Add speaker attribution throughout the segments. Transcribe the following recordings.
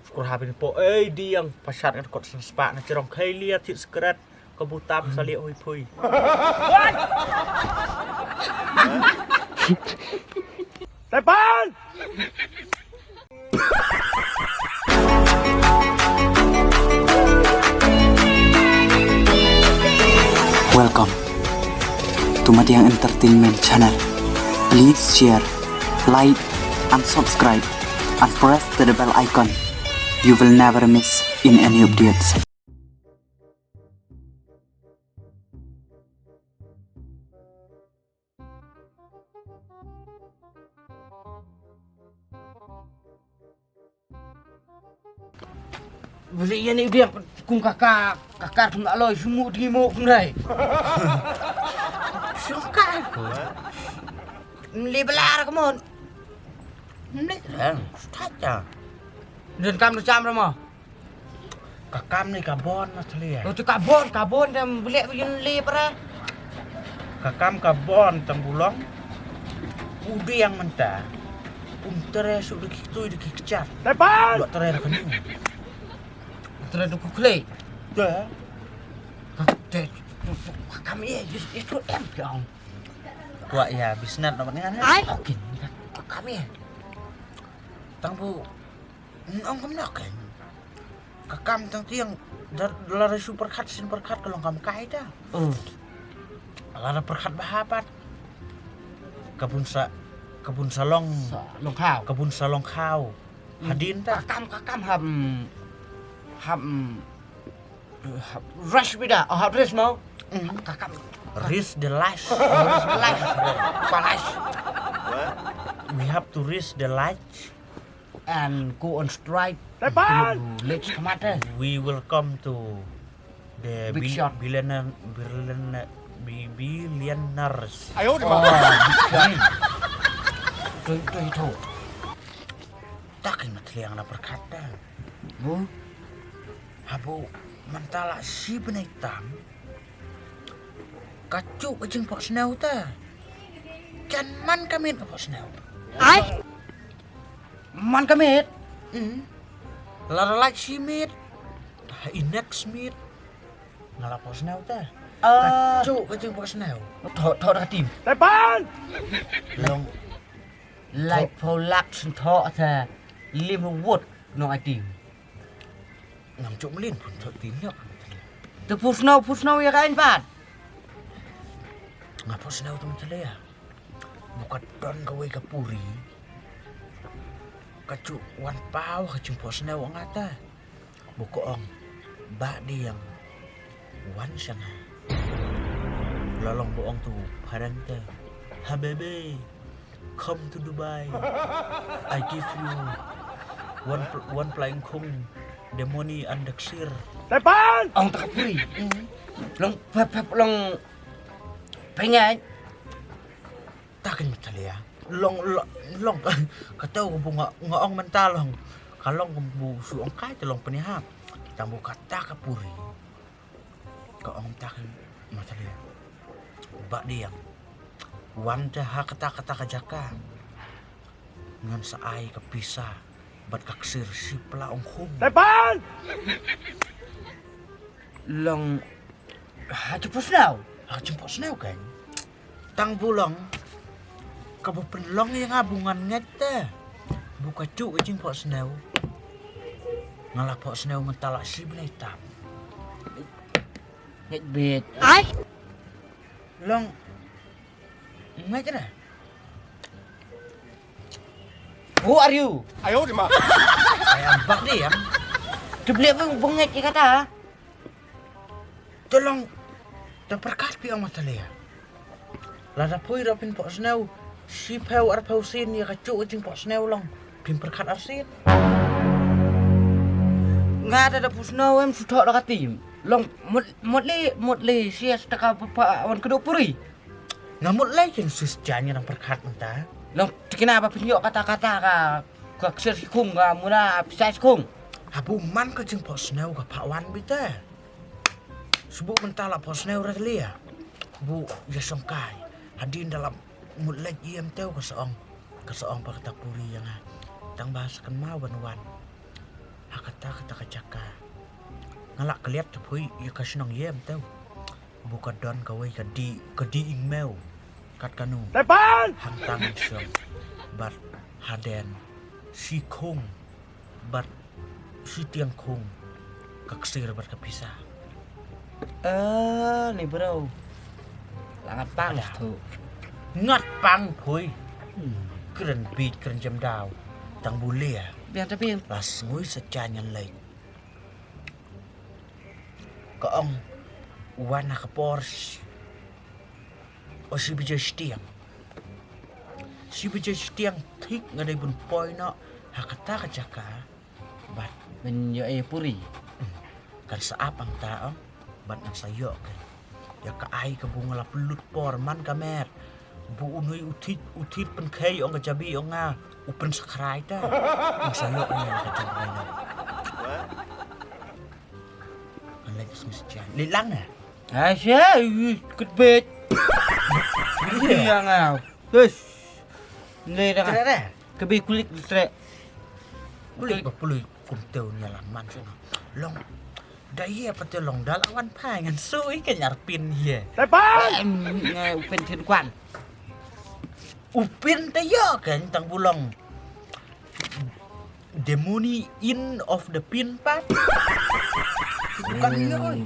Speaker 1: Kurang po diang pasar kan kot sepak na cerong kai lihat tit skrat kebutam sali oi pui. Tepan!
Speaker 2: Welcome to Madiang Entertainment Channel. Please share, like, and subscribe, and press the bell icon. You will never miss in any updates.
Speaker 3: Vậy ini dia cùng kakak pun tak loi semua di mok pun dai. Suka. Li belar kamu. Ni kan, saja. Dan kamu jam ramah.
Speaker 1: Kakam ni kabon mas lihat.
Speaker 3: Oh tu kabon dan beli begini li pera.
Speaker 1: Kakam kabon tembulong. Udi yang mentah. Tere sudah gitu dikejar. Tepan! Buat tere kening.
Speaker 3: Tere tu kukle.
Speaker 1: Dah.
Speaker 3: Kami itu em dong.
Speaker 1: Wah ya bisnet namanya kan.
Speaker 3: Oke. Kami.
Speaker 1: Tangbu. Ông cấm nọc kìa. Cả cam thằng tiếng là super cut kalau kamu kaya dah. Là perkat bahapat. Kebun salong
Speaker 3: khao.
Speaker 1: kebun salong khao. Hadin ta.
Speaker 3: Kakam rush bida. Oh rush mau. Kakam
Speaker 1: Risk the life.
Speaker 3: Palas.
Speaker 1: We have to risk the life.
Speaker 3: And go on strike. Let's come out there.
Speaker 1: We will come to the
Speaker 3: Big shot.
Speaker 1: billionaires.
Speaker 3: Itu.
Speaker 1: Takin matliang na perkata.
Speaker 3: Bu,
Speaker 1: Habu mentala si benaitam. Kacuk kejeng pak senau ta. Can man kami pak senau.
Speaker 3: ai? Man kami.
Speaker 1: Lara like si mit. Inex mit. Ngalapo senau ta.
Speaker 3: Ờ,
Speaker 1: Kacuk kejeng pak senau.
Speaker 3: thọ đã tìm.
Speaker 1: Tepan! Long
Speaker 3: Lại Polak thọ thà Lim Wood nó ai tìm.
Speaker 1: ngam cuk melin pun thot tinyak.
Speaker 3: Tu pusno ya kain pat.
Speaker 1: Ngapo senau tu mentalaya. Bukat don gawe kapuri. Kacuk wan pau kejeng pak senau ngata. Buko ong bak di yang wan sana. Lolong boong tu padan te. Habebe, come to Dubai. I give you one flying kung the money and the sir.
Speaker 3: Tepan. Ông tak puri. Long pengen.
Speaker 1: Takin mentalaya. Long katau bunga ngaong mentalong. Kalong bu suong kai telong penihap. Tambu kata kapuri. Kaong takin mentalaya. Bak diang. Wan dah kata kajaka. Ngan saai kepisah. Bat kaksir si pelaong hum. Tepan!
Speaker 3: Long haji pusno.
Speaker 1: Jemput senau kan? Tang bulang. Kabu penlong yang abungan ngete. Buka cuk jemput senau. Ngalapok senau mentalak si benaitam.
Speaker 3: Nhạy biệt.
Speaker 4: Ai?
Speaker 1: Long. Ngay cái này.
Speaker 3: Who are you?
Speaker 1: Ayam bak diam.
Speaker 3: Tu beli apa bengek je kata?
Speaker 1: Tolong. Terperkat piang matalaya. Lada pui rapin pok senau. Si peu arpau sin ya kacuk jemput senau long. Pin perkat arsin.
Speaker 3: Nga ada pusno em sudah dah katim. Long mot le sia setaka apa awan kedua puri.
Speaker 1: Ngamut lagi sus janya nang perkat mentah.
Speaker 3: Long kenapa penyok kata-kata ka ksir sikung ka mula pisai sikung.
Speaker 1: Abu man ke jeng pok senau ke Pak Wan bita. Sebut mentala pok senau ratalia. Bu ya songkai. Hadin dalam mulai iam teu ke seong pak puri yang tang bahas kan mau wan. Hak kata caka. Ngalak keliat tapi ya kasih nong yem tau. Buka don kawai kadi email kat kanu.
Speaker 4: Depan!
Speaker 1: Hang tangan syom. Bat haden si kung. Bat si tiang kung. Kaksir bat kepisah.
Speaker 3: Ni bro. Langat pang tu.
Speaker 1: Ngat pang pui. Keren beat keren jam dau. Tang boleh ah.
Speaker 3: Biar tapi
Speaker 1: Las ngui secanyan lagi. Kaong wana ka Porsche. O si bijay stiang. Si bijay stiang tik nga day bun poy na hakata ka jaka. Bat
Speaker 3: menyo puri.
Speaker 1: kan sa apang tao. Bat ang sayo kan. Ya kaay ka bunga la pelut porman kamer. Buunoy utit pen kay ong kajabi ong nga upen sakray ta. Ang sayo ang yan kajabay na. Ang lagis mo siya. Lilang na.
Speaker 3: Asya, kutbet. Iya ngau. Terus. Ni dah.
Speaker 1: Kira-kira.
Speaker 3: Kebi kulit trek.
Speaker 1: Kulit ba puloy kumtew niya lang man siya. Long. Daya pati long dalawan pa. Ngan suy kanyarpin hiya.
Speaker 4: Depan!
Speaker 3: Ngai upen thiên quan.
Speaker 1: Upin tayo kan tang bulong. Demoni in of the pin pat. Bukan yun.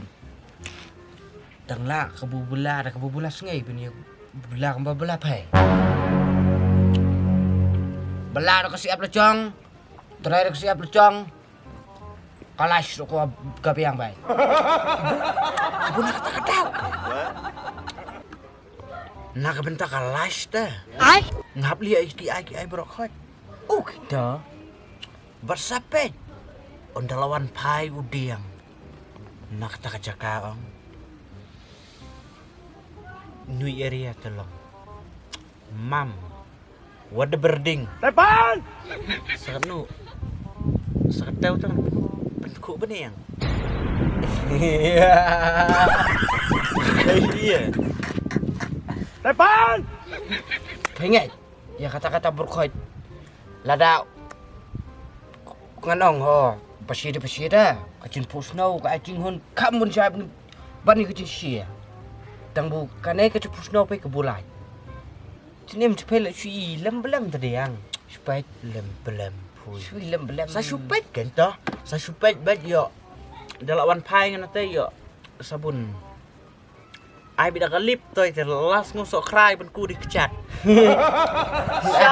Speaker 3: Tang la kabubula sungai punya. Bula kamba bula pai. Bela dah siap lecong. Terakhir dah siap lecong. Kalas ko kapiang bai.
Speaker 1: Ibu nak kata-kata kan? Nak bentak kalas dah.
Speaker 3: Ai?
Speaker 1: Ngap liya ai brokot.
Speaker 3: Oh kita.
Speaker 1: Bersapet. Ondalawan pai udiang. Nak kata kaong. Nui area telong. Mam. Wada berding.
Speaker 4: Depan!
Speaker 1: Sakat nu. Sakat tahu tu. Bentuk bening. Iya.
Speaker 4: Depan!
Speaker 3: Pengen. Ya kata-kata berkait. Lada. Nganong ho. Pasida. Kacin pusnau ka acing hon kamun siap bani kacin sia. Tang bu kanai kacin pusnau pe kebulai. Cinem cepel sui lem-lem tadi yang. Supaya
Speaker 1: Lem-lem pui.
Speaker 3: sui lem-lem.
Speaker 1: Sa supet kan toh? Sa supet bat yo. Dalawan pai ngana te yo. Sabun. Ai bida kalip toy terlas ngusok krai ben ku dikecat. Sa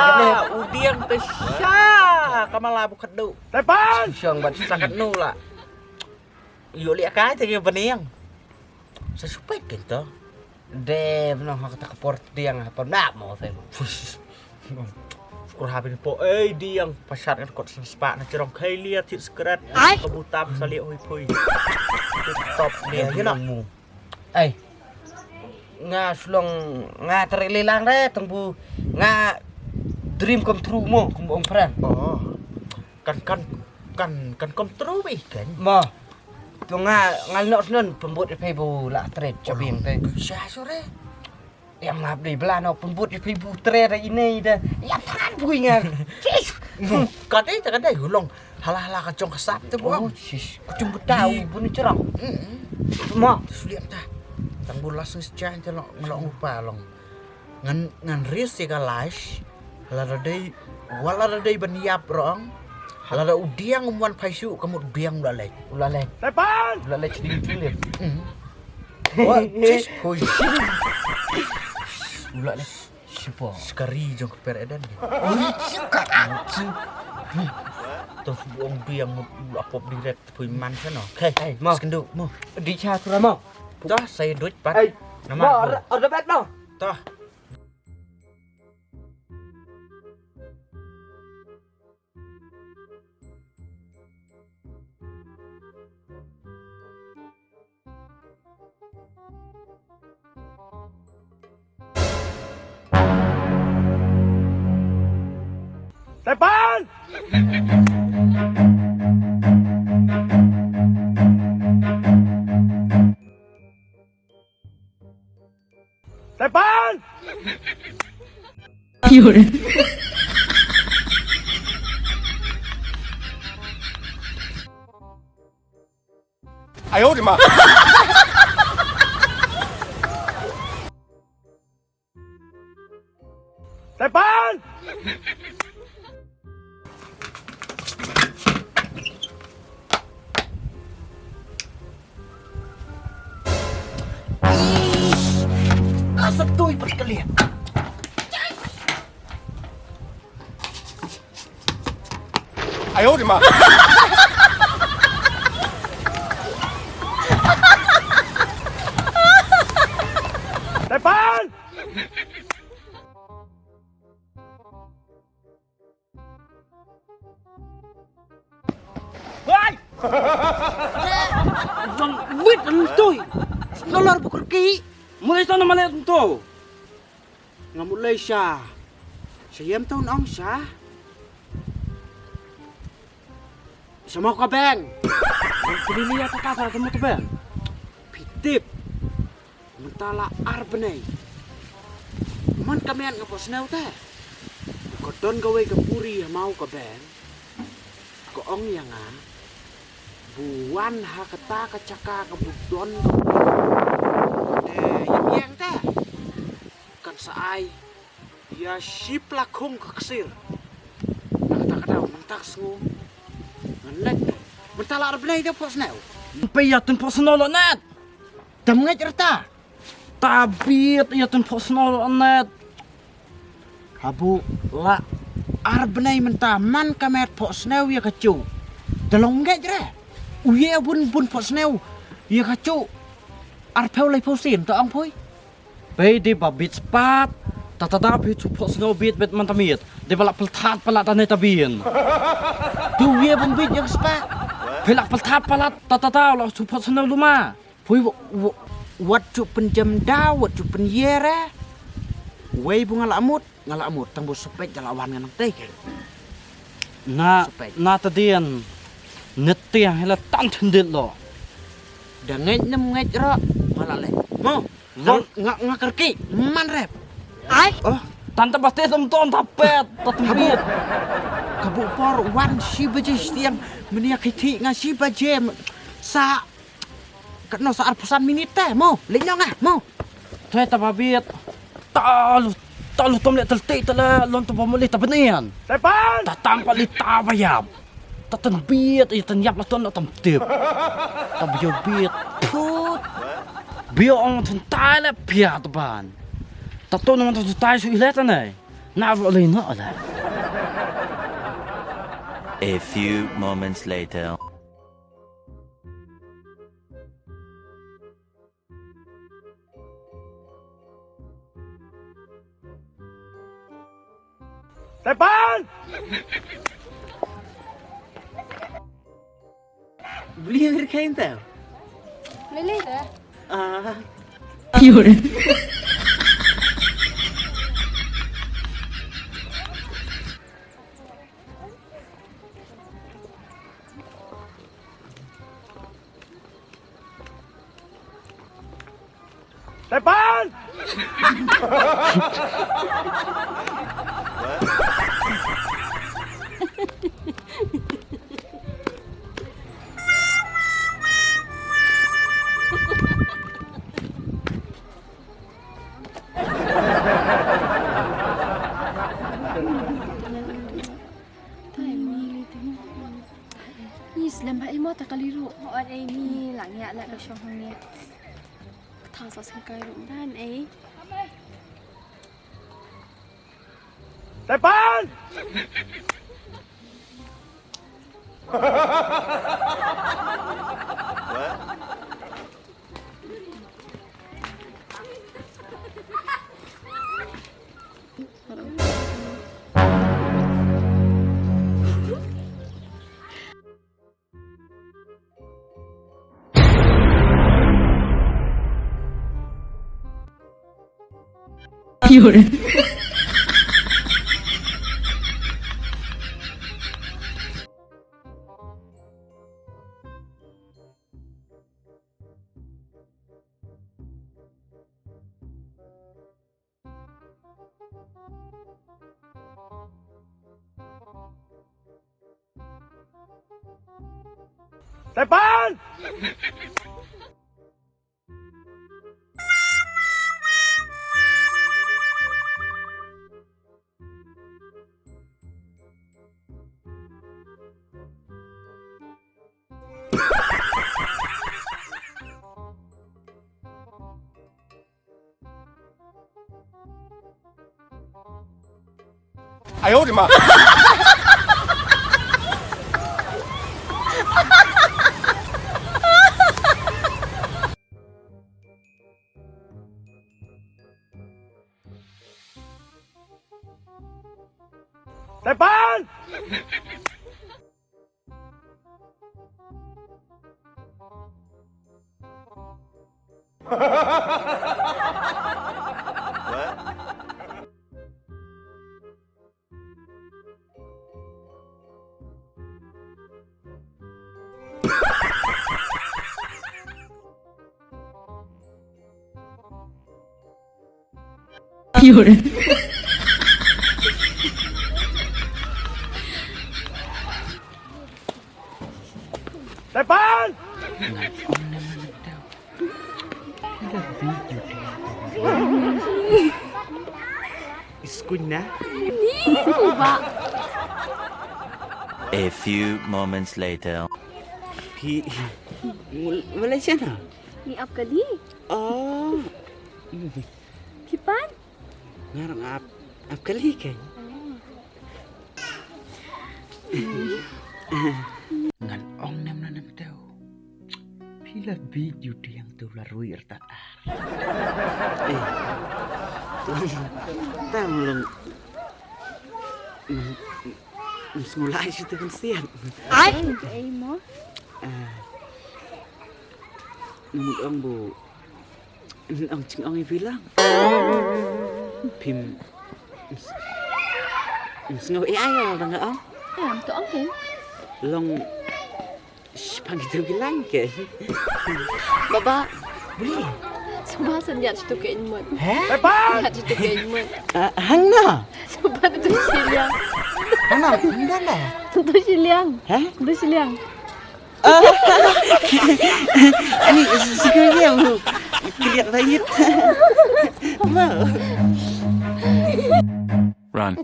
Speaker 1: udiang te sya kamala bukadu.
Speaker 4: Depan!
Speaker 3: Siang bat
Speaker 1: Sakat nu lah. Yo liak kai te yo bening. Sa supet kan toh?
Speaker 3: Dem no kata keport diang apa nak mau saya.
Speaker 1: Kur habin po diang pasar kan kot sepak na cerong kai liat tit skrat kebutam sali oi pui. Top dia you know.
Speaker 3: Ai. Nga sulong nga terlilang re tengbu nga dream come true mo kumbong pran.
Speaker 1: Oh. Kan kontrol kan.
Speaker 3: Mo. Tu nga ngalnok nun pembut ibu la tret cabing te.
Speaker 1: Bisa sore.
Speaker 3: Yang ngap di belano pembut ibu tret ini dah. Ya tangan bui nga.
Speaker 1: Kadai hulong halah-halah kacong kesap tu
Speaker 3: Oh,
Speaker 1: buang.
Speaker 3: sis. Kucung tahu bunyi cerang.
Speaker 1: Mo, suliam ta. Tang bulas sejan te lo ngelong upa long. Ngan ris ya kalash. Wala dai baniap rong. Lada udiang umuan paisu kamu biang ulalek.
Speaker 3: Ulalek.
Speaker 4: Depan!
Speaker 3: Ulalek ceding cilik.
Speaker 1: Wah, cis hoi.
Speaker 3: Ulalek. Siapa?
Speaker 1: Sekari jong keperedan. Tuh buang biang apop direct pui man sana. Oke,
Speaker 3: mau.
Speaker 1: Skenduk, mo.
Speaker 3: Di chat mau.
Speaker 1: Toh saya duit pat.
Speaker 3: Hey,
Speaker 1: Nama.
Speaker 3: order bet no.
Speaker 1: Toh.
Speaker 4: Depan! Depan! 哎呦我的妈在搬
Speaker 1: Asap tuh berkelihat.
Speaker 4: 哎呦我的妈在搬
Speaker 1: Woi! Jangan wait entoy. Nolar pukul ki.
Speaker 3: Mulai sana malah tu. Nga mulai siya. Siyem taon ang siya. Siya mau ka bang. Pilih apa kata kamu tu bang? Pitip. Mentala arbenay. Man kamian nga posnew ta. Kodon gawe ka puri mau ka bang. Koong yang buan ha kata kacaka kabudon yang teh kan saai ya sip lakung kaksir nak kata mentak sungu ngenek mentala arbenay dia posnew payatun posnolo net damngai cerita tabit yatun posnolo net habu la arbenay mentaman kamet posnew ya kacu dalong ngai jere uye bun posnew ya kacu arpeu lai posin to ang poi bay di babit spat tatata bit posnew bit mantamit di balak peltat palat tane tabin tu uye bun bit yang spat pelak peltat palat tatata lo posnew luma poi wat cu penjam da wat cu penyere wei bunga lamut ngalamut tangbo sepek jalawan nganang teh na tadian netia hela tan thendit lo dangai nem ngai ro malale mo nga kerki man rep ai oh tante pasti tonton tapet tatembit kabu por wan si baje stiang menia kiti nga si baje sa kena saar pusan minit teh mo lenyong ah mo teh tababit talu tom le telti tala lon to pamuli tabanian
Speaker 4: 在搬
Speaker 3: tatampa li tabayap tatanbit ay tanyap la ton atam tip tabyobit put bio ang tuntai le pia taban tato nang tuntai su ileta nei na ro le no ala
Speaker 5: A few moments later.
Speaker 4: 在搬
Speaker 3: beli yang kain tau
Speaker 6: Lele ke?
Speaker 3: ah
Speaker 4: 在搬
Speaker 6: Islam hai mo ta kaliru on ai ni lang ya la ka shong hang ni tha sa sang kai rum dan ai
Speaker 4: 在搬
Speaker 7: 有人。
Speaker 4: Depan! Eh, 哎呦我的妈！ Depan! Depan!
Speaker 1: Iskun na.
Speaker 6: Ba?
Speaker 5: A few moments later.
Speaker 1: Pi Malaysia na.
Speaker 6: Ni ap kali.
Speaker 1: Oh,
Speaker 6: Kipan?
Speaker 1: ngarang ap kali kan. Ngan ong nam daw. Pila video di yang tu larui ertat. Ta belum mulai situ kan sian.
Speaker 6: Ay mo.
Speaker 1: Namun ang bu ang cing ang bilang pim sengaw AI orang ang
Speaker 6: Ay, to ang ken.
Speaker 1: long pangito bilang ke
Speaker 6: Baba.
Speaker 1: boleh
Speaker 6: Subasan niya to kain mo.
Speaker 4: Depan!
Speaker 6: Niya to kain mo.
Speaker 1: hang na
Speaker 6: Subasan to silyang.
Speaker 1: hang na hang na
Speaker 6: To silyang.
Speaker 1: hah
Speaker 6: To silyang.
Speaker 1: ini siguro yang kelihatan banget mau
Speaker 5: Run.